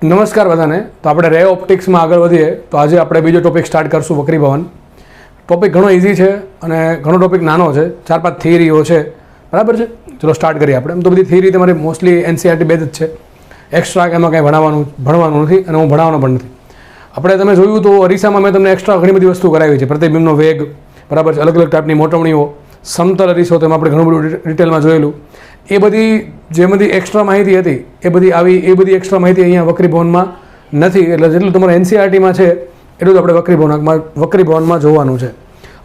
નમસ્કાર બધાને. તો આપણે રે ઓપ્ટિક્સમાં આગળ વધીએ તો આજે આપણે બીજો ટોપિક સ્ટાર્ટ કરશું વક્રીભવન. ટોપિક ઘણો ઇઝી છે અને ઘણો ટોપિક નાનો છે, 4-5 થિયરીઓ છે, બરાબર છે. ચલો સ્ટાર્ટ કરીએ આપણે. એમ તો બધી થિયરી તમારી મોસ્ટલી એનસીઆરટી બેઝ જ છે, એક્સ્ટ્રા એમાં કંઈ ભણવાનું નથી અને હું ભણાવવાનો પણ નથી. આપણે તમે જોયું તો અરીસામાં મેં તમને એક્સ્ટ્રા ઘણી બધી વસ્તુ કરાવી છે, પ્રતિબિંબનો વેગ, બરાબર છે, અલગ અલગ ટાઈપની મોટવણીઓ, સમતલ અરીસો, તેમાં આપણે ઘણું બધું ડિટેલમાં જોયેલું. એ બધી જે બધી એક્સ્ટ્રા માહિતી હતી એ બધી એક્સ્ટ્રા માહિતી અહીંયા વક્રીભવનમાં નથી. એટલે જેટલું તમારે એનસીઆરટીમાં છે એટલું જ આપણે વક્રીભવનમાં જોવાનું છે.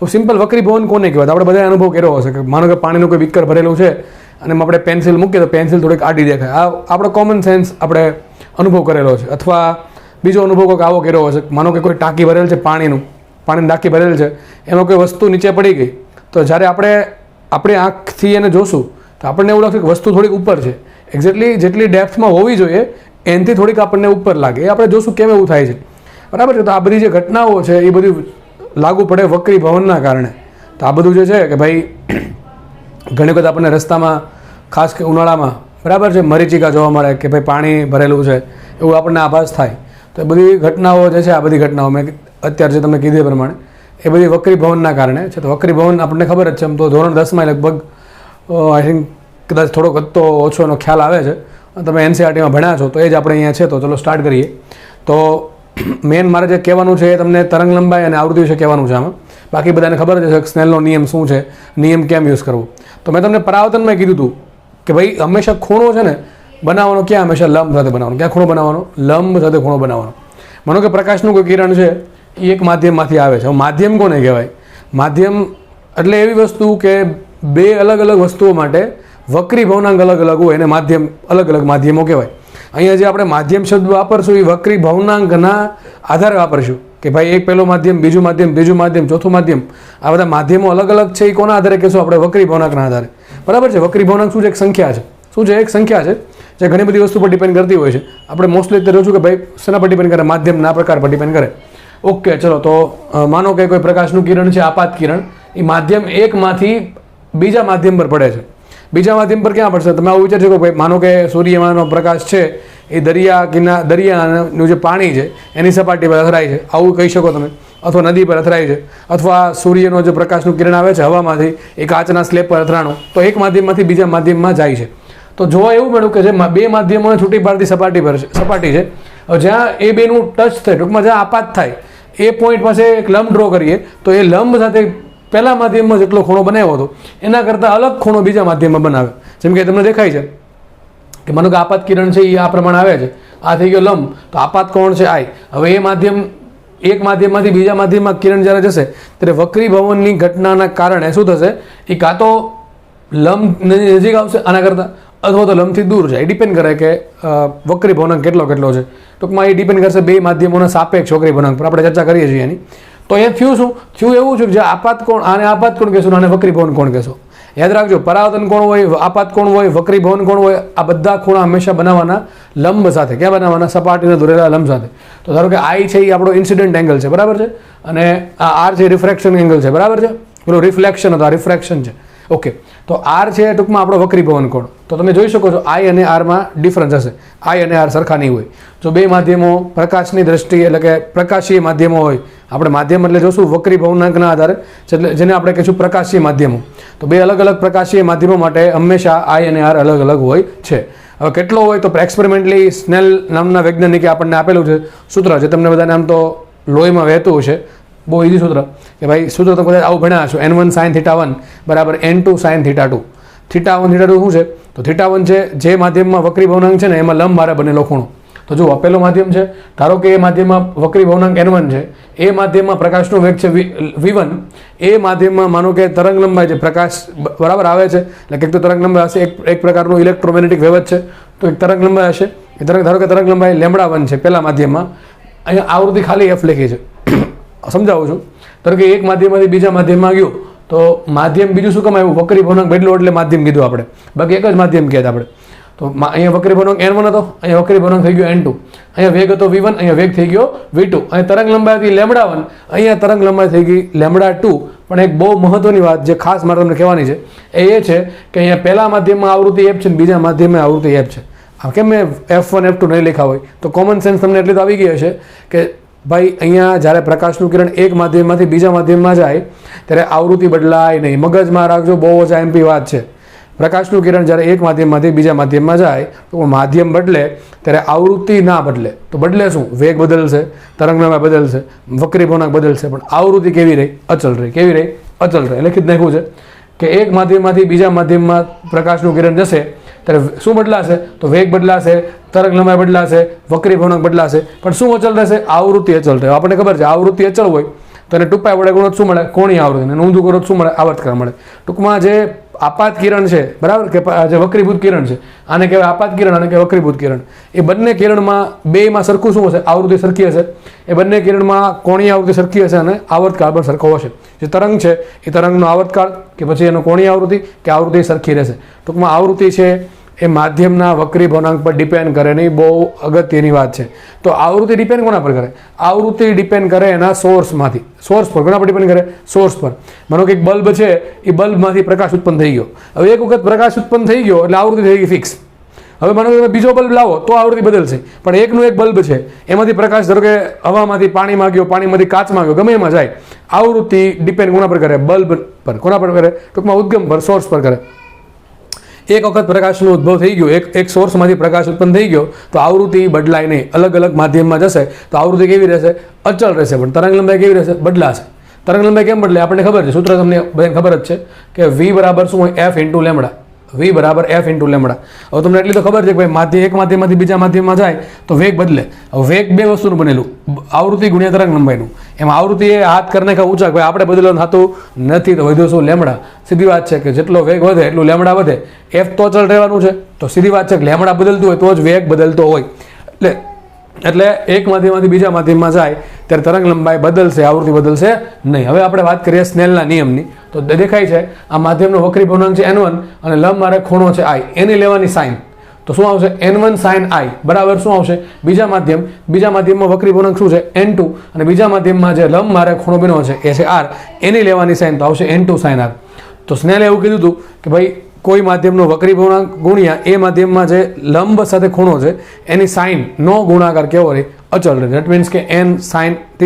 હવે સિમ્પલ વક્રીભવન કોને કહેવાય? આપણે બધાએ અનુભવ કર્યો હશે કે માનો કે પાણીનું કોઈ બીકર ભરેલું છે અને એમાં આપણે પેન્સિલ મૂકીએ તો પેન્સિલ થોડીક આડી દેખાય. આ આપણો કોમન સેન્સ આપણે અનુભવ કરેલો છે. અથવા બીજો અનુભવ કોઈક આવો કર્યો હશે, માનો કે કોઈ ટાંકી ભરેલ છે, પાણીની ટાંકી ભરેલ છે, એમાં કોઈ વસ્તુ નીચે પડી ગઈ તો જ્યારે આપણે આંખથી એને જોશું તો આપણને એવું લાગશે કે વસ્તુ થોડીક ઉપર છે. એક્ઝેક્ટલી જેટલી ડેપ્થમાં હોવી જોઈએ એનાથી થોડીક આપણને ઉપર લાગે. એ આપણે જોશું કેમ એવું થાય છે, બરાબર છે. તો આ બધી જે ઘટનાઓ છે એ બધી લાગુ પડે વક્રીભવનના કારણે. તો આ બધું જે છે કે ભાઈ ઘણી વખત આપણને રસ્તામાં, ખાસ કે ઉનાળામાં, બરાબર છે, મરીચિકા જોવા મળે કે ભાઈ પાણી ભરેલું છે એવું આપણને આભાસ થાય. તો એ બધી ઘટનાઓ જે છે, આ બધી ઘટનાઓ મેં અત્યારે જે તમને કીધી એ પ્રમાણે એ બધી વક્રીભવનના કારણે છે. તો વક્રીભવન આપણને ખબર જ છે. એમ તો ધોરણ 10માં લગભગ આઈ થિંક કદાચ થોડોક તો ઓછો એનો ખ્યાલ આવે છે. તમે એનસીઆરટીમાં ભણ્યા છો તો એ જ આપણે અહીંયા છે. તો ચલો સ્ટાર્ટ કરીએ. તો મેન મારે જે કહેવાનું છે એ તમને તરંગ લંબાઈ અને આવૃત્તિ વિશે કહેવાનું છે. આમાં બાકી બધાને ખબર જ છે સ્નેલનો નિયમ શું છે, નિયમ કેમ યુઝ કરવો. તો મેં તમને પરાવર્તનમાં કીધું હતું કે ભાઈ હંમેશા ખૂણો છે ને બનાવવાનો ક્યાં? હંમેશા લંબ સાથે બનાવવાનો. ક્યાં ખૂણો બનાવવાનો? લંબ સાથે ખૂણો બનાવવાનો. માનો કે પ્રકાશનું કોઈ કિરણ છે એ એક માધ્યમમાંથી આવે છે. હવે માધ્યમ કોને કહેવાય? માધ્યમ એટલે એવી વસ્તુ કે બે અલગ અલગ વસ્તુઓ માટે વક્રીભવનાંક અલગ અલગ હોય એને માધ્યમ, અલગ અલગ માધ્યમો કહેવાય. અહીંયા જે આપણે માધ્યમ શબ્દ વાપરશું એ વક્રીભવનાંકના આધારે વાપરશું કે ભાઈ એક પહેલો માધ્યમ, બીજું માધ્યમ, ત્રીજું માધ્યમ, ચોથું માધ્યમ. આ બધા માધ્યમો અલગ અલગ છે એ કોના આધારે કહેશું? આપણે વક્રીભવનાંકના આધારે, બરાબર છે. વક્રીભવનાંક શું છે? એક સંખ્યા છે. શું છે? એક સંખ્યા છે જે ઘણી બધી વસ્તુ પર ડિપેન્ડ કરતી હોય છે. આપણે મોસ્ટલી અત્યારે જોશું કે ભાઈ શેના પર ડિપેન્ડ કરે? માધ્યમના પ્રકાર પર ડિપેન્ડ કરે. ઓકે, ચલો. તો માનો કે કોઈ પ્રકાશનું કિરણ છે, આપાત કિરણ, એ માધ્યમ એકમાંથી બીજા માધ્યમ પર પડે છે. બીજા માધ્યમ પર ક્યાં પડશે? તમે આવું વિચારશો કે ભાઈ માનો કે સૂર્યમાંનો પ્રકાશ છે એ દરિયાનું જે પાણી છે એની સપાટી પર અથડાય છે, આવું કહી શકો તમે. અથવા નદી પર અથડાય છે, અથવા સૂર્યનો જે પ્રકાશનું કિરણ આવે છે હવામાંથી એ કાચના સ્લેબ પર અથડાણો, તો એક માધ્યમમાંથી બીજા માધ્યમમાં જાય છે. તો જોવા એવું મળ્યું કે જે બે માધ્યમોને છૂટી પાડતી સપાટી છે, જ્યાં એ બેનું ટચ થાય, ટૂંકમાં જ્યાં આપાત થાય એ પોઈન્ટ પાસે એક લંબ ડ્રો કરીએ તો એ લંબ સાથે પહેલા માધ્યમમાં જેટલો ખૂણો બનાવ્યો હતો એના કરતાં અલગ ખૂણો બીજા માધ્યમમાં બનાવે. જેમ કે તમને દેખાય છે કે માનો કે આપાત કિરણ છે એ આ પ્રમાણે આવે છે, આ થઈ ગયો લંબ, તો આપાત કોણ છે? આઈ. હવે એ માધ્યમ, એક માધ્યમમાંથી બીજા માધ્યમમાં કિરણ જ્યારે જશે ત્યારે વક્રીભવનની ઘટનાના કારણે શું થશે? એ કાં તો લંબ નજીક આવશે આના કરતાં, અથવા તો લંબથી દૂર જાય. એ ડિપેન્ડ કરે કે વક્રીભવનાંક કેટલો છે. ટૂંકમાં એ ડિપેન્ડ કરશે બે માધ્યમોના સાપેક્ષ વક્રીભવનાંક પર. આપણે ચર્ચા કરીએ છીએ એની. તો અહીંયા થયું એવું છે કે જે આપાત કોણ, આને આપાત કોણ કહેશું, આને વક્રીભવન કોણ કહેશો? યાદ રાખજો, પરાવર્તન કોણ હોય, આપાત કોણ હોય, વક્રીભવન કોણ હોય, આ બધા ખૂણા હંમેશા બનાવવાના લંબ સાથે. ક્યાં બનાવવાના? સપાટીને દોરેલા લંબ સાથે. તો ધારો કે આઈ છે એ આપણો ઇન્સિડન્ટ એંગલ છે, બરાબર છે, અને આ આર છે રિફ્રેક્શન એંગલ છે, બરાબર છે. પેલું રિફ્લેક્શન હતું, આ રિફ્રેક્શન છે. ઓકે, તો આર છે ટૂંકમાં આપણો વક્રીભવન કોણ. તો તમે જોઈ શકો છો આઈ અને આરમાં ડિફરન્સ હશે. આઈ અને આર સરખા નહીં હોય. જો બે માધ્યમો પ્રકાશની દ્રષ્ટિએ, એટલે કે પ્રકાશીય માધ્યમો હોય, આપણે માધ્યમ એટલે જોશું વક્રીભવનાંકના આધારે, જેને આપણે કહીશું પ્રકાશીય માધ્યમો. તો બે અલગ અલગ પ્રકાશીય માધ્યમો માટે હંમેશા આઈ અને આર અલગ અલગ હોય છે. હવે કેટલો હોય તો એક્સપેરિમેન્ટલી સ્નેલ નામના વૈજ્ઞાનિકે આપણને આપેલું છે સૂત્ર, જે તમને બધાને આમ તો લોહીમાં વહેતું હશે. બહુ ઇઝી સૂત્ર કે ભાઈ, સૂત્ર તમે કદાચ આવું ભણ્યા છો, n1 sin θ1 બરાબર n2 sin θ2. θ1 θ2 શું છે? તો θ1 છે જે માધ્યમમાં વક્રીભવનાંક છે ને એમાં લંબ હારે બનેલો ખૂણો. તો જુઓ, પહેલો માધ્યમ છે, ધારો કે એ માધ્યમમાં વક્રીભવનાંક n1 છે, એ માધ્યમમાં પ્રકાશનો વેગ છે v1, એ માધ્યમમાં માનો કે તરંગ લંબાઈ છે, પ્રકાશ બરાબર આવે છે, એટલે કંઈક તો તરંગ લંબાઈ હશે, એક પ્રકારનું ઇલેક્ટ્રોમેગ્નેટિક વેવ છે, તો એક તરંગ લંબાઈ હશે. એ ધારો કે તરંગ લંબાઈ λ1 છે પહેલા માધ્યમમાં. અહીંયા આવૃત્તિ ખાલી f લખી છે, સમજાવું છું. ધારો કે એક માધ્યમમાંથી બીજા માધ્યમમાં ગયો તો માધ્યમ બીજું શું કમાયું? વક્રીભવનાંક બદલો એટલે માધ્યમ કીધું આપણે, બાકી એક જ માધ્યમ કહેતા આપણે. તો અહીંયા વક્રીભવનાંક n1 હતો, અહીંયા વક્રીભવનાંક થઈ ગયો n2, અહીંયા વેગ હતો v1, અહીંયા વેગ થઈ ગયો v2, અહીંયા તરંગ લંબાઈ હતી λ1, અહીંયા તરંગ લંબાઈ થઈ ગઈ λ2. પણ એક બહુ મહત્વની વાત જે ખાસ મારે તમને કહેવાની છે એ છે કે અહીંયા પહેલા માધ્યમમાં આવૃત્તિ f છે, બીજા માધ્યમમાં આવૃત્તિ f છે. કેમ મેં F1 F2 નહીં લખ્યા હોય? તો કોમન સેન્સ તમને એટલી તો આવી ગઈ હશે કે ભાઈ અહીંયા જ્યારે પ્રકાશનું કિરણ એક માધ્યમમાંથી બીજા માધ્યમમાં જાય ત્યારે આવૃત્તિ બદલાય નહીં. મગજમાં રાખજો, બહુ જ એમપી વાત છે. પ્રકાશનું કિરણ જ્યારે એક માધ્યમમાંથી બીજા માધ્યમમાં જાય તો માધ્યમ બદલે ત્યારે આવૃત્તિ ના બદલે. તો બદલે શું? વેગ બદલશે, તરંગલંબાઈ બદલશે, વક્રીભવનાંક બદલશે, પણ આવૃત્તિ કેવી રહી? અચલ રહી. કેવી રહી? અચલ રહી. લખી જ નાખ્યું છે કે એક માધ્યમમાંથી બીજા માધ્યમમાં પ્રકાશનું કિરણ જશે ત્યારે શું બદલાશે? તો વેગ બદલાશે, તરંગલંબાઈ બદલાશે, વક્રીભવનાંક બદલાશે, પણ શું અચલ રહેશે? આવૃત્તિ અચલ રહે. આપણને ખબર છે આવૃત્તિ અચલ હોય તો એને 2π વડે ગુણો શું મળે? કોણીય આવૃત્તિ. અને ઊંધું કરો શું મળે? આવર્તકાળ મળે. ટૂંકમાં જે આપાત કિરણ છે, બરાબર, કે જે વક્રીભૂત કિરણ છે, આને કહેવાય આપાત કિરણ, આને કહેવાય વક્રીભૂત કિરણ. એ બંને કિરણમાં બેમાં સરખું શું હશે? આવૃત્તિ સરખી હશે. એ બંને કિરણમાં કોણીય આવૃત્તિ સરખી હશે અને આવર્તકાળ પણ સરખો હશે. જે તરંગ છે એ તરંગનો આવર્તકાળ કે પછી એનો કોણીય આવૃત્તિ કે આવૃત્તિ સરખી રહેશે. ટૂંકમાં આવૃત્તિ છે એ માધ્યમના વક્રીભવનાંક પર ડિપેન્ડ કરે નહીં. બહુ અગત્યની વાત છે. તો આવૃત્તિ ડિપેન્ડ કોના પર કરે? આવૃત્તિ ડિપેન્ડ કરે એના સોર્સમાંથી. સોર્સ પર. કોના પર ડિપેન્ડ કરે? સોર્સ પર. માનો કે એક બલ્બ છે, એ બલ્બમાંથી પ્રકાશ ઉત્પન્ન થઈ ગયો. હવે એક વખત પ્રકાશ ઉત્પન્ન થઈ ગયો એટલે આવૃત્તિ થઈ ગઈ ફિક્સ. હવે માનો કે તમે બીજો બલ્બ લાવો તો આવૃત્તિ બદલશે, પણ એકનું એક બલ્બ છે એમાંથી પ્રકાશ ધારો કે હવામાંથી પાણીમાં ગયો, પાણીમાંથી કાચમાં ગયો, ગમે એમાં જાય, આવૃત્તિ ડિપેન્ડ કોના પર કરે? બલ્બ પર. કોના પર કરે? ટૂંકમાં ઉદ્ગમ પર, સોર્સ પર કરે. એક વખત પ્રકાશનો ઉદ્ભવ થઈ ગયો, એક સોર્સમાંથી પ્રકાશ ઉત્પન્ન થઈ ગયો તો આવૃત્તિ બદલાય નહીં. અલગ અલગ માધ્યમમાં જશે તો આવૃત્તિ કેવી રહેશે? અચળ રહેશે. પણ તરંગલંબાઈ કેવી રહેશે? બદલાશે. તરંગલંબાઈ કેમ બદલે? આપણને ખબર છે, સૂત્ર તમને ખબર જ છે કે V બરાબર શું હોય? F into lambda. V બરાબર F ઇન્ટુ લેમડા. હવે તમને એટલી તો ખબર છે કે ભાઈ એક માધ્યમમાંથી બીજા માધ્યમમાં જાય તો વેગ બદલે. હવે વેગ બે વસ્તુનું બનેલું, આવૃત્તિ ગુણ્યા તરંગલંબાઈનું. એમાં આવૃત્તિ એ હાથ કરીને કે ઊંચા, ભાઈ આપણે બદલવાનું થતું નથી તો વધુ શું? લેમડા. સીધી વાત છે કે જેટલો વેગ વધે એટલું લેમડા વધે. F તો અચળ રહેવાનું છે. તો સીધી વાત છે કે લેમડા બદલતું હોય તો જ વેગ બદલતો હોય. એટલે એક માધ્યમમાંથી બીજા માધ્યમમાં જાય ત્યારે તરંગલંબાઈ બદલશે, આવૃત્તિ બદલશે નહીં. હવે આપણે વાત કરીએ સ્નેલના નિયમની. તો દેખાય છે આ માધ્યમનો વક્રીભવનાંક છે N1 અને લંબ મારે ખૂણો છે I. એની લેવાની સાઇન. તો શું આવશે? N1 sin I બરાબર શું આવશે? બીજા માધ્યમમાં વક્રીભવનાંક શું છે? N2 અને બીજા માધ્યમમાં જે લંબ મારે ખૂણો બન્યો છે એ છે R. એની લેવાની સાઇન તો આવશે N2 sin R. તો સ્નેલે એવું કીધું હતું કે ભાઈ કોઈ માધ્યમનો વક્રીભવનાંક ગુણ્યા એ માધ્યમમાં જે લંબ સાથે ખૂણો છે એની સાઇન નો ગુણાકાર કેવો રહે? અચળ રહે. દેટ મીન્સ કે n sin θ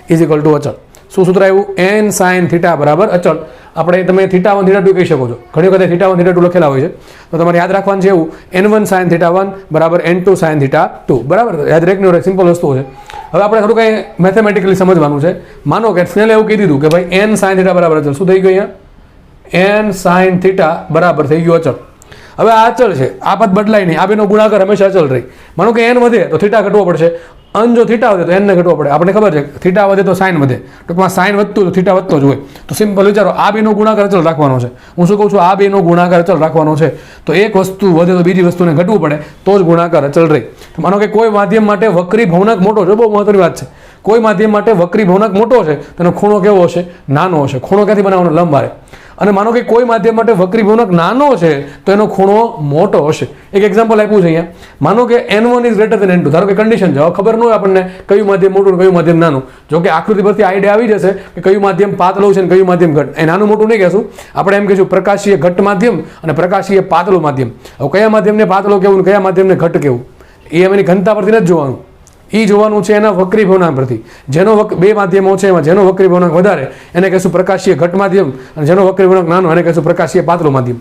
is equal to અચળ. શું સૂત્ર આવ્યું? n sin θ બરાબર અચળ. આપણે તમે θ1 θ2 કહી શકો છો. ઘણી વખત θ1 θ2 લખેલા હોય છે તો તમારે યાદ રાખવાનું છે એવું n1 sin θ1 બરાબર n2 sin θ2 બરાબર. યાદ રાખની સિમ્પલ વસ્તુ છે. હવે આપણે થોડું કંઈ મેથેમેટિકલી સમજવાનું છે. માનો કે સ્નેલે એવું કહી દીધું કે ભાઈ n sin θ બરાબર અચળ. શું થઈ ગયું અહીંયા? n sin θ બરાબર થઈ ગયું અચળ. હવે આ અચળ છે, આ પદ બદલાય નહીં. આ બેનો ગુણાકાર હંમેશા અચળ રહી. માનો કે n વધે તો θ ઘટવો પડશે, અન જો θ વધે તો n ને ઘટવો પડે. આપણે ખબર છે θ વધે તો સાઇન વધે. ટૂંકમાં સાઇન વધતું તો θ વધતો જ હોય. તો સિમ્પલ વિચારો, આ બેનો ગુણાકાર અચળ રાખવાનો છે. હું શું કહું છું? આ બેનો ગુણાકાર અચળ રાખવાનો છે. તો એક વસ્તુ વધે તો બીજી વસ્તુને ઘટવું પડે તો જ ગુણાકાર અચળ રહે. તો માનો કે કોઈ માધ્યમ માટે વક્રીભવનાંક મોટો છે, બહુ મહત્વની વાત છે. કોઈ માધ્યમ માટે વક્રીભવનાંક મોટો છે તેનો ખૂણો કેવો હશે? નાનો હશે. ખૂણો ક્યાંથી બનાવવાનો? લંબ મારે. અને માનો કે કોઈ માધ્યમ માટે વક્રીભવનાંક નાનો છે તો એનો ખૂણો મોટો હશે. એક એક્ઝામ્પલ આપ્યું છે અહીંયા. માનો કે N1 is greater than N2. ધારો કે કન્ડિશન છે, ખબર ન હોય આપણને કયું માધ્યમ મોટું કયું માધ્યમ નાનું. જો કે આકૃતિ પરથી આઈડિયા આવી જશે કે કયું માધ્યમ પાતળું છે અને કયું માધ્યમ ઘટ. એ નાનું મોટું નહીં કહેશું, આપણે એમ કહીશું પ્રકાશીય ઘટ્ટ માધ્યમ અને પ્રકાશીય પાતળું માધ્યમ. હવે કયા માધ્યમને પાતળું કેવું, કયા માધ્યમને ઘટ્ટ કેવું, એ એની ઘનતા પરથી નથી જોવાનું. એ જોવાનું છે એના વક્રીભવનાંક પરથી. જેનો બે માધ્યમો છે એમાં જેનો વક્રીભવનાંક વધારે એને કહેશું પ્રકાશીય ઘટ્ટ માધ્યમ અને જેનો વક્રીભવનાંક નાનો એને કહેશું પ્રકાશીય પાતળું માધ્યમ.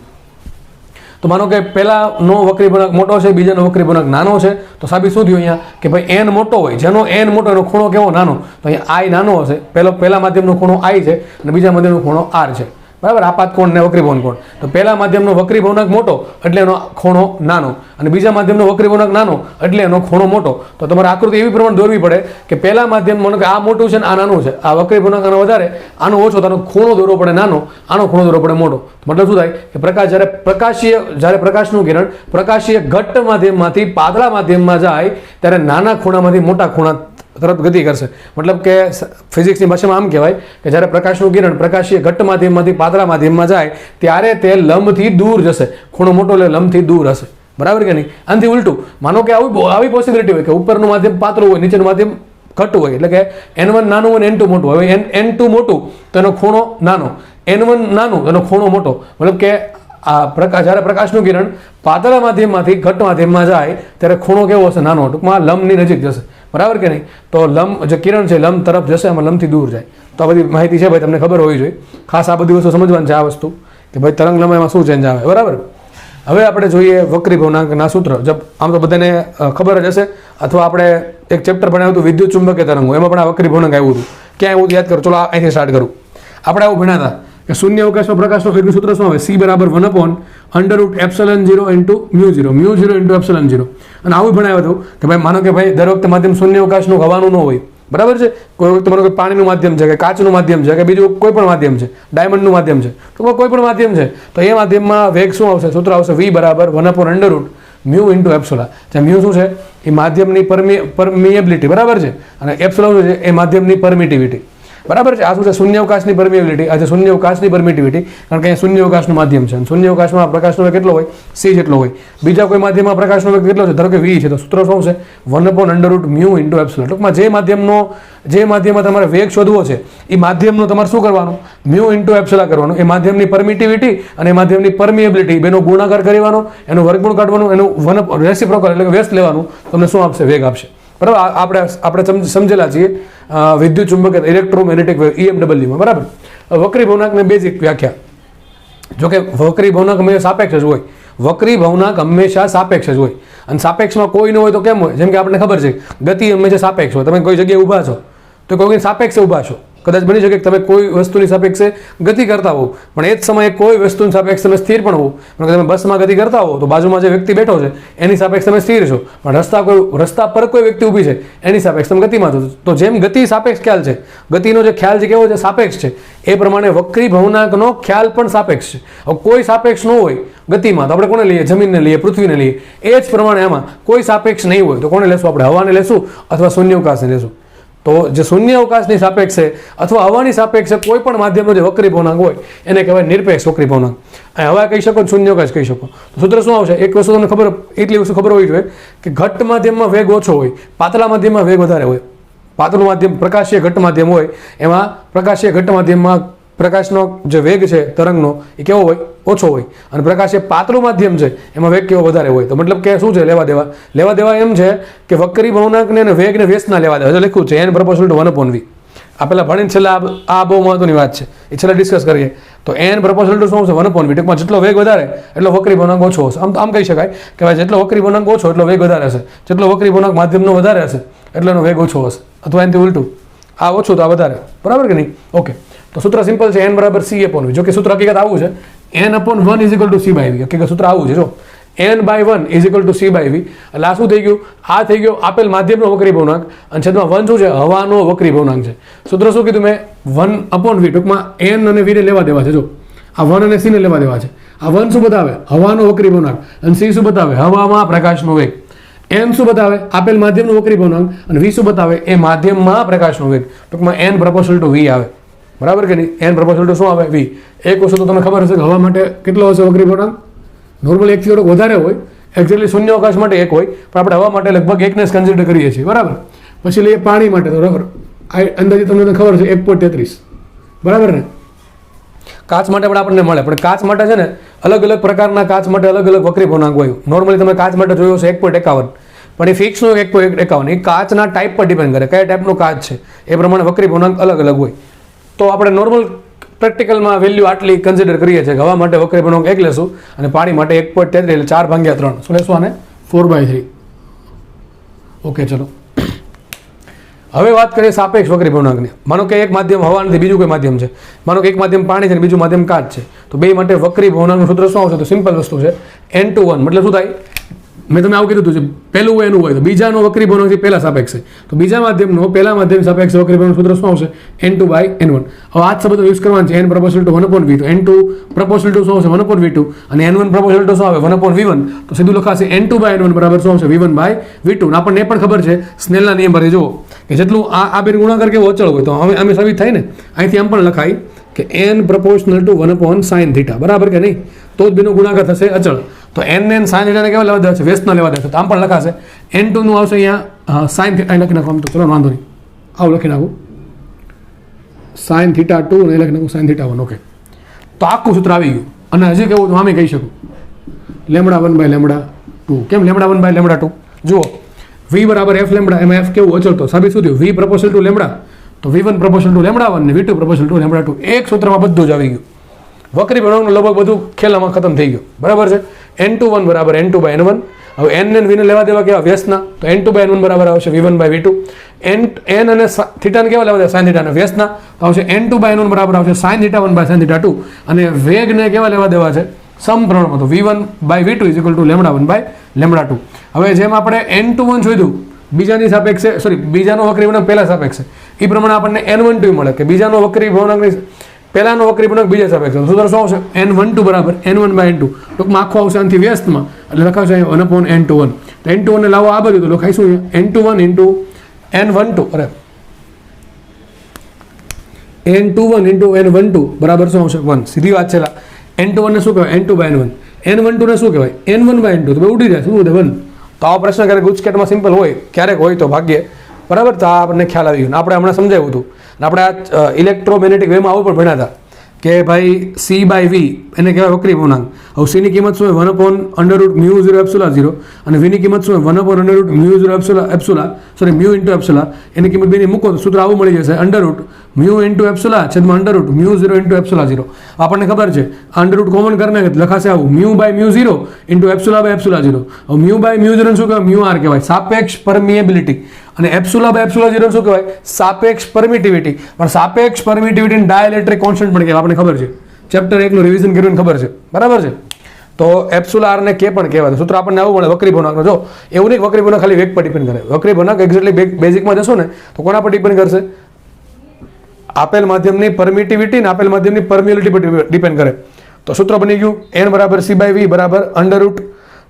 તો માનો કે પહેલાનો વક્રીભવનાંક મોટો છે, બીજાનો વક્રીભવનાંક નાનો છે, તો સાબિત શું થયું અહીંયા કે ભાઈ n મોટો હોય, જેનો n મોટો એનો ખૂણો કેવો? નાનો. તો અહીંયા I નાનો હશે. પહેલા માધ્યમનો ખૂણો I છે અને બીજા માધ્યમનો ખૂણો R છે. બરાબર. આપાત કોણ ને વક્રીભવન કોણ. તો પહેલા માધ્યમનો વક્રીભવનાંક મોટો એટલે એનો ખૂણો નાનો અને બીજા માધ્યમનો વક્રીભવનાંક નાનો એટલે એનો ખૂણો મોટો. તો તમારે આકૃતિ એવી પ્રમાણે દોરવી પડે કે પહેલા માધ્યમ માનો કે આ મોટું છે ને આ નાનું છે, આ વક્રીભવનાંક આનો વધારે આનો ઓછો, તો આનો ખૂણો દોરવો પડે નાનો, આનો ખૂણો દોરવો પડે મોટો. મતલબ શું થાય કે પ્રકાશ જ્યારે પ્રકાશનું કિરણ પ્રકાશીય ઘટ્ટ માધ્યમમાંથી પાતળા માધ્યમમાં જાય ત્યારે નાના ખૂણામાંથી મોટા ખૂણા તરફ ગતિ કરશે. મતલબ કે ફિઝિક્સની ભાષામાં આમ કહેવાય કે જ્યારે પ્રકાશનું કિરણ પ્રકાશીય ઘટ્ટ માધ્યમમાંથી પાતળા માધ્યમમાં જાય ત્યારે તે લંબથી દૂર જશે. ખૂણો મોટો એટલે લંબથી દૂર હશે. બરાબર કે નહીં? આનાથી ઉલટું માનો કે આવી પોસિબિલિટી હોય કે ઉપરનું માધ્યમ પાતળું હોય, નીચેનું માધ્યમ ઘટ્ટ હોય. એટલે કે N1 નાનું હોય ને N2 મોટું. હવે N2 મોટું તો એનો ખૂણો નાનો, N1 નાનું એનો ખૂણો મોટો. મતલબ કે આ પ્રકાશ, જ્યારે પ્રકાશનું કિરણ પાતળા માધ્યમમાંથી ઘટ માધ્યમમાં જાય ત્યારે ખૂણો કેવો હશે? નાનો, ટૂંકમાં લંબની નજીક જશે, બરાબર કે નહીં? તો લંબ જે કિરણ છે લંબ તરફ જશે, એમાં લંબથી દૂર જાય. તો આ બધી માહિતી છે ભાઈ, તમને ખબર હોવી જોઈએ. ખાસ આ બધી વસ્તુ સમજવાની છે, આ વસ્તુ કે ભાઈ તરંગ લંબાઈમાં શું ચેન્જ આવે, બરાબર. હવે આપણે જોઈએ વક્રી ભવનાંકના સૂત્ર. આમ તો બધાને ખબર જ હશે, અથવા આપણે એક ચેપ્ટર ભણાવ્યું હતું વિદ્યુત ચુંબકીય તરંગો, એમાં પણ આ વક્રી ભવનાંક આવ્યું હતું. ક્યાં આવ્યું યાદ કરો? ચલો અહીંથી સ્ટાર્ટ કરું. આપણે આવું ભણ્યા હતા કે શૂન્ય અવકાશમાં પ્રકાશનો વેગનું સૂત્ર શું આવે? C બરાબર 1/√ε0 ઇન્ટુ μ0, μ0 ઇન્ટુ ε0. અને આવું ભણાવ્યું હતું કે ભાઈ માનો કે ભાઈ દર વખતે માધ્યમ શૂન્ય અવકાશનું હવાનું ન હોય, બરાબર છે. કોઈ વખતે માનો કે પાણીનું માધ્યમ છે, કે કાચનું માધ્યમ છે, કે બીજું કોઈ પણ માધ્યમ છે, ડાયમંડનું માધ્યમ છે, તો કોઈ પણ માધ્યમ છે, તો એ માધ્યમમાં વેગ શું આવશે? સૂત્ર આવશે V બરાબર 1/√μ ઇન્ટુ એપ્સિલોન. જ્યાં મ્યુ શું છે? એ માધ્યમની પરમિએબિલિટી, બરાબર છે, અને એપ્સિલોન શું છે? એ માધ્યમની પરમિટિવિટી, બરાબર છે. આ શું છે? શૂન્ય અવકાશની પરમિએબિલિટી. આ છે શૂન્ય અવકાશની પરમિટિવિટી, કારણ કે અહીંયા શૂન્ય અવકાશનું માધ્યમ છે. શૂન્ય અવકાશમાં પ્રકાશનો વેગ કેટલો હોય? C જેટલો હોય. બીજા કોઈ માધ્યમમાં પ્રકાશનો વેગ કેટલો છે? ધારો કે V છે, તો સૂત્ર શું છે? 1/√μ ઇન્ટુ એપ્સિલોન. ટૂંકમાં જે માધ્યમમાં તમારે વેગ શોધવો છે, એ માધ્યમનો તમારે શું કરવાનું? મ્યુ ઇન્ટુ એપ્સિલોન કરવાનું. એ માધ્યમની પરમિટિવિટી અને એ માધ્યમની પરમિએબિલિટી બેનો ગુણાકાર કરવાનો, એનું વર્ગમૂળ કાઢવાનું, એનું રેસિપ્રોકલ એટલે કે વ્યસ્ત લેવાનું, તમને શું આપશે? વેગ આપશે, બરાબર. આપણે સમજેલા છીએ વિદ્યુત ચુંબકીય ઇલેક્ટ્રોમેગ્નેટિક વેવ EMW માં, બરાબર. વક્રી ભવનાંકની બેઝિક વ્યાખ્યા. જો કે વક્રી ભવનાંક હંમેશા સાપેક્ષ જ હોય. વક્રી ભવનાંક હંમેશા સાપેક્ષ જ હોય. અને સાપેક્ષમાં કોઈ ન હોય તો કેમ હોય? જેમ કે આપણને ખબર છે ગતિ હંમેશા સાપેક્ષ હોય. તમે કોઈ જગ્યાએ ઊભા છો તો કોઈ સાપેક્ષે ઊભા છો. કદાચ બની શકે કે તમે કોઈ વસ્તુની સાપેક્ષે ગતિ કરતા હો, પણ એ જ સમયે કોઈ વસ્તુની સાપેક્ષ તમે સ્થિર પણ હો. તમે બસમાં ગતિ કરતા હો તો બાજુમાં જે વ્યક્તિ બેઠો છે એની સાપેક્ષ તમે સ્થિર છો, પણ રસ્તા પર કોઈ વ્યક્તિ ઊભી છે એની સાપેક્ષ તમે ગતિમાં છો. તો જેમ ગતિ સાપેક્ષ ખ્યાલ છે, ગતિનો જે ખ્યાલ છે કેવો છે? સાપેક્ષ છે. એ પ્રમાણે વક્રી ભવનાંકનો ખ્યાલ પણ સાપેક્ષ છે. હવે કોઈ સાપેક્ષ ન હોય ગતિમાં તો આપણે કોને લઈએ? જમીનને લઈએ, પૃથ્વીને લઈએ. એ જ પ્રમાણે આમાં કોઈ સાપેક્ષ નહીં હોય તો કોને લેશું? આપણે હવાને લેશું અથવા શૂન્યાવકાશને લેશું. તો જે શૂન્ય અવકાશની સાપેક્ષે અથવા હવાની સાપેક્ષે કોઈ પણ માધ્યમનો જે વક્રી ભવનાંક હોય એને કહેવાય નિરપેક્ષ વક્રી ભવનાંક. અને હવા કહી શકો, શૂન્ય અવકાશ કહી શકો. તો સૂત્ર શું આવશે? એક વસ્તુ તમને ખબર, એટલી વસ્તુ ખબર હોવી જોઈએ કે ઘટ માધ્યમમાં વેગ ઓછો હોય, પાતળા માધ્યમમાં વેગ વધારે હોય. પાતળું માધ્યમ પ્રકાશીય ઘટ માધ્યમ હોય, એમાં પ્રકાશીય ઘટ માધ્યમમાં પ્રકાશનો જે વેગ છે તરંગનો એ કેવો હોય? ઓછો હોય. અને પ્રકાશીય પાતળું માધ્યમ છે એમાં વેગ કેવો? વધારે હોય. તો મતલબ કે શું છે? લેવા દેવા એમ છે કે વક્રી ભવનાંકને અને વેગને વ્યસ્તના લેવા દેવા. લખ્યું છે n = 1/v. આ પેલા ભણીને છેલ્લા આ બહુ મહત્વની વાત છે, એ છેલ્લા ડિસ્કસ કરીએ. તો n = શું છે? 1/v. ટૂંકમાં જેટલો વેગ વધારે એટલો વક્રી ભવનાંક ઓછો હશે. આમ કહી શકાય કે ભાઈ જેટલો વક્રી ભવનાંક ઓછો એટલો વેગ વધારે હશે, જેટલો વક્રી ભવનાંક માધ્યમનો વધારે હશે એટલો એનો વેગ ઓછો હશે, અથવા એનાથી ઉલટું, આ ઓછું તો આ વધારે, બરાબર કે નહીં? ઓકે. તો સૂત્ર સિમ્પલ છે, n = C/v. જો કે સૂત્ર હકીકત આવું છે, n/1 = C/v. હકીકત સૂત્ર આવું છે. જો n/1 = C/v. એટલે આ શું થઈ ગયું? આ થઈ ગયો આપેલ માધ્યમનો વક્રી ભવનાંક, અને છેદમાં 1 શું છે? હવાનો વક્રી ભવનાંક છે. સૂત્ર શું કીધું મેં? 1/v. ટૂંકમાં n અને v ને લેવા દેવા છે. જો આ 1 અને c ને લેવા દેવા છે. આ 1 શું બતાવે? હવાનો વક્રી ભવનાંક. અને c શું બતાવે? હવામાં પ્રકાશનો વેગ. n શું બતાવે? આપેલ માધ્યમનો વક્રી ભવનાંક. અને v શું બતાવે? એ માધ્યમમાં પ્રકાશનો વેગ. ટૂંકમાં n = v આવે, બરાબર કે નહીં? n = શું આવે? v. એક વસ્તુ તો તમને ખબર હશે કે હવા માટે કેટલો હશે વક્રી ભવનાંક? નોર્મલી 1 થી થોડોક વધારે હોય. એક્ઝેક્ટલી શૂન્ય અવકાશ માટે 1 હોય, પણ આપણે હવા માટે લગભગ 1 ને જ કન્સિડર કરીએ છીએ, બરાબર. પછી લઈએ પાણી માટે, તો બરાબર અંદાજે તમને ખબર છે 1.33, બરાબર ને? કાચ માટે પણ આપણને મળે, પણ કાચ માટે છે ને અલગ અલગ પ્રકારના કાચ માટે અલગ અલગ વક્રી ભવનાંક હોય. નોર્મલી તમે કાચ માટે જોયો છે 1.51, પણ એ ફિક્સનો 1.51. એ કાચના ટાઈપ પર ડિપેન્ડ કરે, કયા ટાઈપનો કાચ છે એ પ્રમાણે વક્રી ભવનાંક અલગ અલગ હોય. તો આપણે નોર્મલ પ્રેક્ટિકલમાં વેલ્યુ આટલી કન્સિડર કરીએ છીએ કે હવા માટે વક્રી ભવનાંક 1 લેશું અને પાણી માટે 1.33 એટલે 4/3. શું લેશું? આને 4/3. ઓકે, ચલો હવે વાત કરીએ સાપેક્ષ વક્રી ભવનાંકની. માનો કે એક માધ્યમ હવા નથી, બીજું કોઈ માધ્યમ છે. માનો કે એક માધ્યમ પાણી છે અને બીજું માધ્યમ કાચ છે. તો બે માટે વક્રી ભવનાંકનું સૂત્ર શું આવશે? તો સિમ્પલ વસ્તુ છે, n/1. મતલબ શું થાય? મેં તમને આવું કીધું હતું, પહેલું હોય એનું હોય તો બીજાનો વક્રી ભવનાંક પહેલા સાપેક્ષે, તો બીજા માધ્યમનો પહેલા માધ્યમ સાપેક્ષે વક્રી ભવનાંક સૂત્ર શું આવશે? n/n1. હવે આ જ શબ્દો યુઝ કરવાનો છે. n = 1/v. તો n2 = શું આવશે? 1/v2. અને n1 = શું આવે? 1/v1. તો સીધું લખાશે n2/n1 બરાબર શું આવશે? v1/v2. અને આપણને એ પણ ખબર છે સ્નેલના નિયમ પરથી જુઓ કે જેટલું આ બે ગુણાકાર કેવો અચળ હોય તો અમે સાબિત થાય ને, અહીંથી આમ પણ લખાય કે n = 1/sin θ, બરાબર કે નહીં? તો જ બેનો ગુણાકાર થશે અચળ. તો n sin θ ને કેવા લેવા દેવા છે? વ્યસ્તના લેવા દેવા છે. તો આમ પણ લખાશે n2 નું આવશે અહીંયા sin θ લખી નાખો. આમ તો ચલો વાંધો નહીં, આવું લખી નાખું sin θ2 ને લખી નાખું sin θ1. ઓકે, તો આખું સૂત્ર આવી ગયું. અને હજી કેવું તો આમે કહી શકું લેમડા 1/λ2. કેમ લેમડા 1/λ2? જુઓ v બરાબર f લેમડા, એમાં f કેવું અચળ, તો સાબિત શું થયું? v પ્રપોર્શનલ ટુ લેમડા, તો v1 પ્રપોર્શનલ ટુ લેમડા 1 ને v2 પ્રપોર્શનલ ટુ લેમડા 2. એક સૂત્રમાં બધું જ આવી ગયું. વક્રી ભણવાનું લગભગ બધું ખેલામાં ખતમ થઈ ગયું. બરાબર છે. n21 બરાબર n2/n1. હવે n ને v ને લેવા દેવા કેવા વ્યસ્તના, તો n2/n1 બરાબર આવશે v1/v2. n અને થીટા ને કેવા લેવા દેવા? sin થીટા ને વ્યસ્તના, તો આવશે n2/n1 બરાબર આવશે sin થીટા 1/sin થીટા 2. અને વેગને કેવા લેવા દેવા છે? સમપ્રમાણમાં, તો v1/v2 is equal two lambda 1/λ2. હવે જેમ આપણે n21 શોધ્યું બીજાની સાપેક્ષે, સોરી બીજાનો વક્રી ગુણક પહેલા સાપેક્ષે, એ પ્રમાણે આપણને n12 મળે કે બીજાનો વક્રી ગુણકની પહેલાનો વક્રી ગુણક બીજા સાપેક્ષે. સૂત્ર શું આવશે? n12 બરાબર n1/n2. ટૂંકમાં આખો આવશે આનાથી વ્યસ્તમાં, એટલે લખાવશે 1/n21. તો n21 ને લાવો આ બાજુ, તો લખાઈશું n21 ઇન્ટુ n12, અરે n21 ઇન્ટુ n12 બરાબર શું આવશે? 1. સીધી વાત છે. n21 ને શું કહેવાય? n2/n1. n12 ને શું કહેવાય? n1/n2. તો ઉડી જાય, શું 1. તો આ પ્રશ્ન ક્યારેક ગુજકેટમાં સિમ્પલ હોય, ક્યારેક હોય તો ભાગ્ય. બરાબર, તો આ આપણને ખ્યાલ આવી ગયો. આપણે હમણાં સમજાવ્યું હતું. આપણે આ ઇલેક્ટ્રોમેગ્નેટિક વેમાં આવું પણ ભણ્યા હતા કે ભાઈ c/v એને કહેવાય વક્રી પૂર્ણાંક. હવે c ની કિંમત શું હોય? 1/√μ0ε0 અને v ની કિંમત શું હોય? 1/√μ0ε, સોરી μ ઇન્ટુ એપ્સિલા. એની કિંમત બેની મૂકો તો સૂત્ર આવું મળી જશે, √μ ઇન્ટુ એપ્સિલા છેદમાં √μ0 ઇન્ટુ એપ્સિલા0. આપણને ખબર છે અંડરરૂટ કોમન કરીને લખાશે આવું μ/μ0 ઇન્ટુ એપ્સિલા/એપ્સિલા0. હવે μ/μ0 શું કહેવાય? μr કહેવાય, સાપેક્ષ પરમિએબિલિટી. અને એપ્સિલા/એપ્સિલા0 શું કહેવાય? સાપેક્ષ પરમિટિવિટી. પણ સાપેક્ષ પરમિટિવિટી ડાયઇલેક્ટ્રિક કોન્સ્ટન્ટ પણ કહેવાય, આપણને ખબર છે. ચેપ્ટર 1 નું રિવિઝન કર્યું ખબર છે. બરાબર છે. તો એપ્સિલા r ને કે પણ કહેવાય. સૂત્ર આપણને આવું મળે વક્રી ભૂનાંકનો. જો એવું નહીં વક્રી ભૂનાંક ખાલી વેગ પર ડિપેન્ડ કરે. વક્રી ભૂનાંક એક્ઝેક્ટલી બેઝિકમાં જશો ને તો કોના પર ડિપેન્ડ કરશે? આપેલ માધ્યમની પરમિટિવિટી ને આપેલ માધ્યમની પરમિયલિટી પર ડિપેન્ડ કરે. તો સૂત્ર બની ગયું n બરાબર c/v બરાબર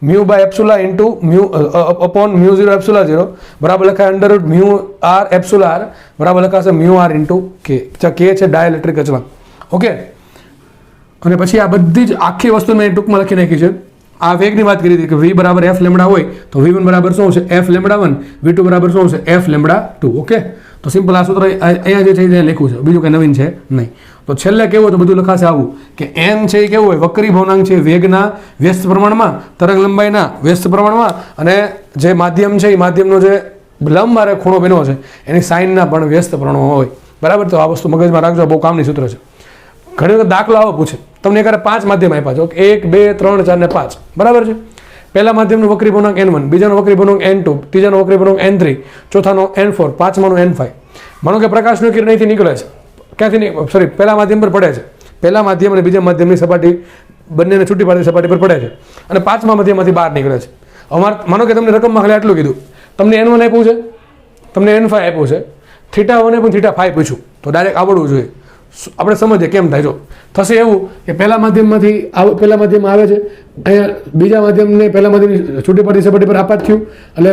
√μ/ε ઇન્ટુ અપોન μ0ε0 બરાબર લખાય √μr એપ્સિલા r બરાબર લખાશે μr ઇન્ટુ k. કે છે ડાયઇલેક્ટ્રિક અચળાંક. ઓકે. અને પછી આ બધી જ આખી વસ્તુ મેં ટૂંકમાં લખી નાખી છે. આ વેગની વાત કરી હતી કે v બરાબર f લેમડા હોય તો v1 બરાબર શું આવશે? f lambda 1. v2 બરાબર શું આવશે? f lambda 2. ઓકે. તો સિમ્પલ આ સૂત્ર અહીંયા જે છે એ લખ્યું છે, બીજું કંઈ નવીન છે નહીં. તો છેલ્લે કેવું તો બધું લખાશે આવું કે n છે એ કેવું હોય? વક્રી ભવનાંક છે વેગના વ્યસ્ત પ્રમાણમાં, તરંગ લંબાઈના વ્યસ્ત પ્રમાણમાં, અને જે માધ્યમ છે એ માધ્યમનો જે લંબ મારે ખૂણો બન્યો છે એની સાઇનના પણ વ્યસ્ત પ્રમાણમાં હોય. બરાબર. તો આ વસ્તુ મગજમાં રાખજો, બહુ કામની સૂત્ર છે. ઘણી વખત દાખલો આવો પૂછે, તમને ક્યારે 5 માધ્યમ આપ્યા છે, 1 2 3 4 ને 5. બરાબર છે. પહેલા માધ્યમનું વક્રી ભવનાંક n1, બીજાનો વક્રી ભવનાંક n2, ત્રીજાનો વક્રી ભવનાંક n3, ચોથાનો n4, પાંચમાનો n5. માનો કે પ્રકાશનું કિરણ અહીંથી નીકળે છે, ક્યાંથી સોરી પહેલા માધ્યમ પર પડે છે. પહેલા માધ્યમ અને બીજા માધ્યમની સપાટી બંનેને છૂટી પાડતી સપાટી પર પડે છે અને પાંચમા માધ્યમમાંથી બહાર નીકળે છે. અમારે માનો કે તમને રકમમાં ખાલી આટલું કીધું, તમને n1 આપ્યું છે, તમને n5 આપ્યું છે, θ1 પણ θ5 પૂછ્યું, તો ડાયરેક્ટ આવડવું જોઈએ. આપણે સમજીએ કેમ થાય. જો થશે એવું કે પહેલા માધ્યમમાંથી પહેલા માધ્યમમાં આવે છે, અહીંયા બીજા માધ્યમને પહેલા માધ્યમની છૂટી પડતી સપાટી પર આપાત થયું એટલે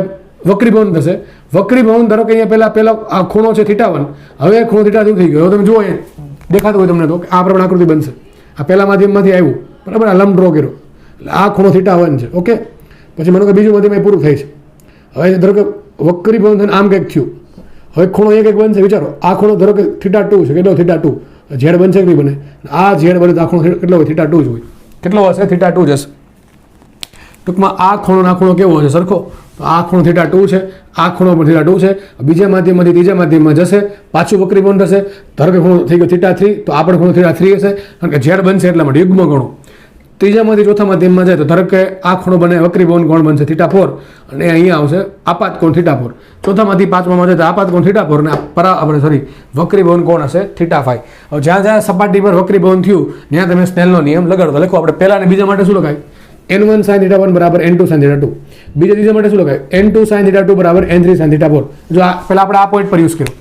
વક્રીભવન થશે. વક્રીભવન ધારો કે અહીંયા પહેલા આ ખૂણો છે θ1, હવે ખૂણો θ2 થઈ ગયો. તમે જુઓ દેખાતું હોય તમને તો આ પ્રમાણે આકૃતિ બનશે. આ પહેલા માધ્યમમાંથી આવ્યું, બરાબર, આ લંબ ડ્રો કર્યો એટલે આ ખૂણો θ1 છે. ઓકે. પછી માનો કે બીજું માધ્યમ એ પૂરું થાય છે. હવે ધારો કે વક્રીભવન થઈને આમ કંઈક થયું, હવે ખૂણો એક બનશે. વિચારો આ ખૂણો ધારો કે θ2 છે, કેટલો θ2? ઝેડ બનશે કે નહીં બને? આ ઝેડ બને તો આ ખૂણો કેટલો હોય? θ2 જ હોય. કેટલો હશે? θ2 જ હશે. ટૂંકમાં આ ખૂણો ખૂણો કેવો હશે? સરખો. તો આ ખૂણો θ2 છે, આ ખૂણો પણ θ2 છે. બીજા માધ્યમમાંથી ત્રીજા માધ્યમમાં જશે, પાછું વક્રીભવન થશે. ધારો કે ખૂણો થઈ ગયો θ3, તો આ પણ ખૂણો θ3 હશે, કારણ કે ઝેડ બનશે એટલા માટે યુગ્મ ગણો. ત્રીજામાંથી ચોથા માધ્યમમાં જાય તો ધારો કે આ ખૂણો બને વક્રીભવન કોણ બનશે? θ4, અને અહીંયા આવશે આપાત કોણ θ4. ચોથામાંથી પાંચમામાં જાય તો આપાત કોણ θ4 અને આપણે સોરી વક્રીભવન કોણ હશે? θ5. હવે જ્યાં જ્યાં સપાટી પર વક્રીભવન થયું ત્યાં તમે સ્નેલનો નિયમ લગાડો. લખો આપણે પહેલા અને બીજા માટે શું લખાય? n1 sin θ1 બરાબર n2 sin θ2. બીજા ત્રીજા માટે શું લખાય? n2 sin θ2 બરાબર n3 sin θ4. જો આ પહેલા આપણે આ પોઈન્ટ પર યુઝ કર્યો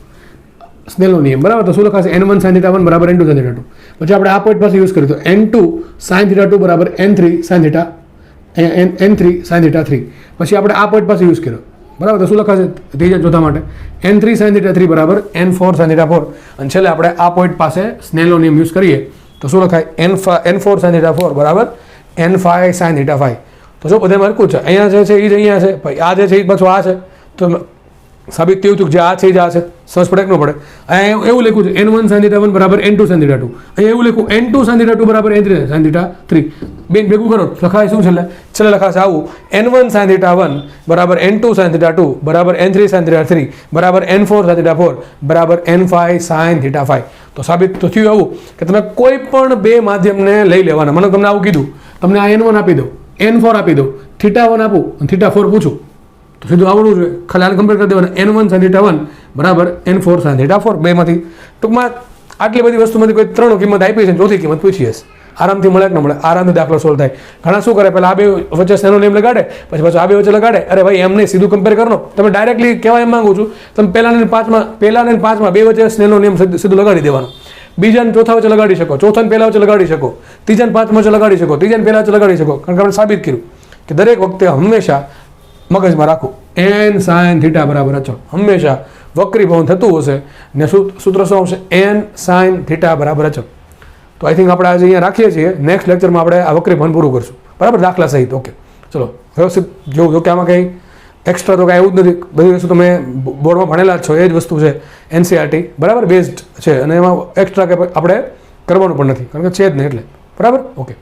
સ્નેલનો નિયમ, બરાબર. તો શું લખાશે? n1 sin θ1 બરાબર n2 sin θ2. પછી આપણે આ પોઈન્ટ પાસે યુઝ કર્યું તો n2 sin θ2 બરાબર n3 sin θ n3 sin θ3. પછી આપણે આ પોઈન્ટ પાસે યુઝ કર્યો, બરાબર. તો શું લખાશે ત્રીજા ચોથા માટે? n3 sin θ3 બરાબર n4 sin θ4. અને છેલ્લે આપણે આ પોઈન્ટ પાસે સ્નેલનો નિયમ યુઝ કરીએ તો શું લખાય? n4 sin θ4 બરાબર n5 sin θ5. તો જો બધે માર્કું છે, અહીંયા જે છે એ જ અહીંયા છે, ભાઈ આ જે છે એ પાછું આ છે, તો સાબિત થયું હતું કે જે આ છે જે આ છે, સમજ પડે કે ન પડે? અહીંયા એવું લખ્યું છે n1 sin θ1 બરાબર n2 sin θ2, અહીંયા એવું લખ્યું n2 sin θ2 બરાબર n3 sin θ3. બેન ભેગું કરો લખાય શું છેલ્લે લખાશે આવું n1 sin θ1 બરાબર n2 sin θ2 બરાબર n3 sin θ3 બરાબર n4 sin θ4 બરાબર n5 sin θ5. તો સાબિત તો થયું એવું કે તમે કોઈ પણ બે માધ્યમને લઈ લેવાના. મને તમને આવું કીધું, તમને આ n1 આપી દો, n4 આપી દો, θ1 આપું અને θ4 પૂછું તો સીધું આવડવું જોઈએ. ખાલી આને કમ્પેર કરી દેવાના n1 sin θ1 બરાબર n4 sin θ4. બેમાંથી ટૂંકમાં આટલી બધી વસ્તુમાંથી કોઈ ત્રણ કિંમત આપી છે, ચોથી કિંમત પૂછીએ આરામથી મળે કે ન મળે, આરામથી દાખલો સોલ્વ થાય. ઘણા શું કરે, પહેલાં આ બે વચ્ચે શેનો નેમ લગાડે, પછી પાછું આ બે વચ્ચે લગાડે. અરે ભાઈ એમ નહીં, સીધું કમ્પેર કરનો. તમે ડાયરેક્ટલી કહેવા એમ માંગુ છું, તમે પહેલાં ને પાંચમાં બે વચ્ચે સ્નેહનો નિયમ સીધું લગાડી દેવાનો. બીજાને ચોથા વચ્ચે લગાડી શકો, ચોથાને પહેલા વચ્ચે લગાડી શકો, ત્રીજાને પાંચમાં વચ્ચે લગાડી શકો, ત્રીજાને પહેલા વચ્ચે લગાડી શકો. કારણ કે આપણે સાબિત કર્યું કે દરેક વખતે હંમેશા મગજમાં રાખો n sin θ બરાબર અચળ. હંમેશા વક્રીભવન થતું હશે ને સૂત્ર શું આવશે? n sin θ બરાબર અચળ. તો આઈ થિંક આપણે આજે અહીંયા રાખીએ છીએ. નેક્સ્ટ લેક્ચરમાં આપણે આ વક્રીભવન પૂરું કરશું, બરાબર, દાખલા સહિત. ઓકે, ચલો વ્યવસ્થિત જો કે આમાં કંઈ એક્સ્ટ્રા તો કાંઈ એવું જ નથી. બધી વસ્તુ તમે બોર્ડમાં ભણેલા જ છો, એ જ વસ્તુ છે. NCERT બરાબર બેઝડ છે અને એમાં એક્સ્ટ્રા કે આપણે કરવાનું પણ નથી, કારણ કે છે જ નહીં એટલે. બરાબર, ઓકે.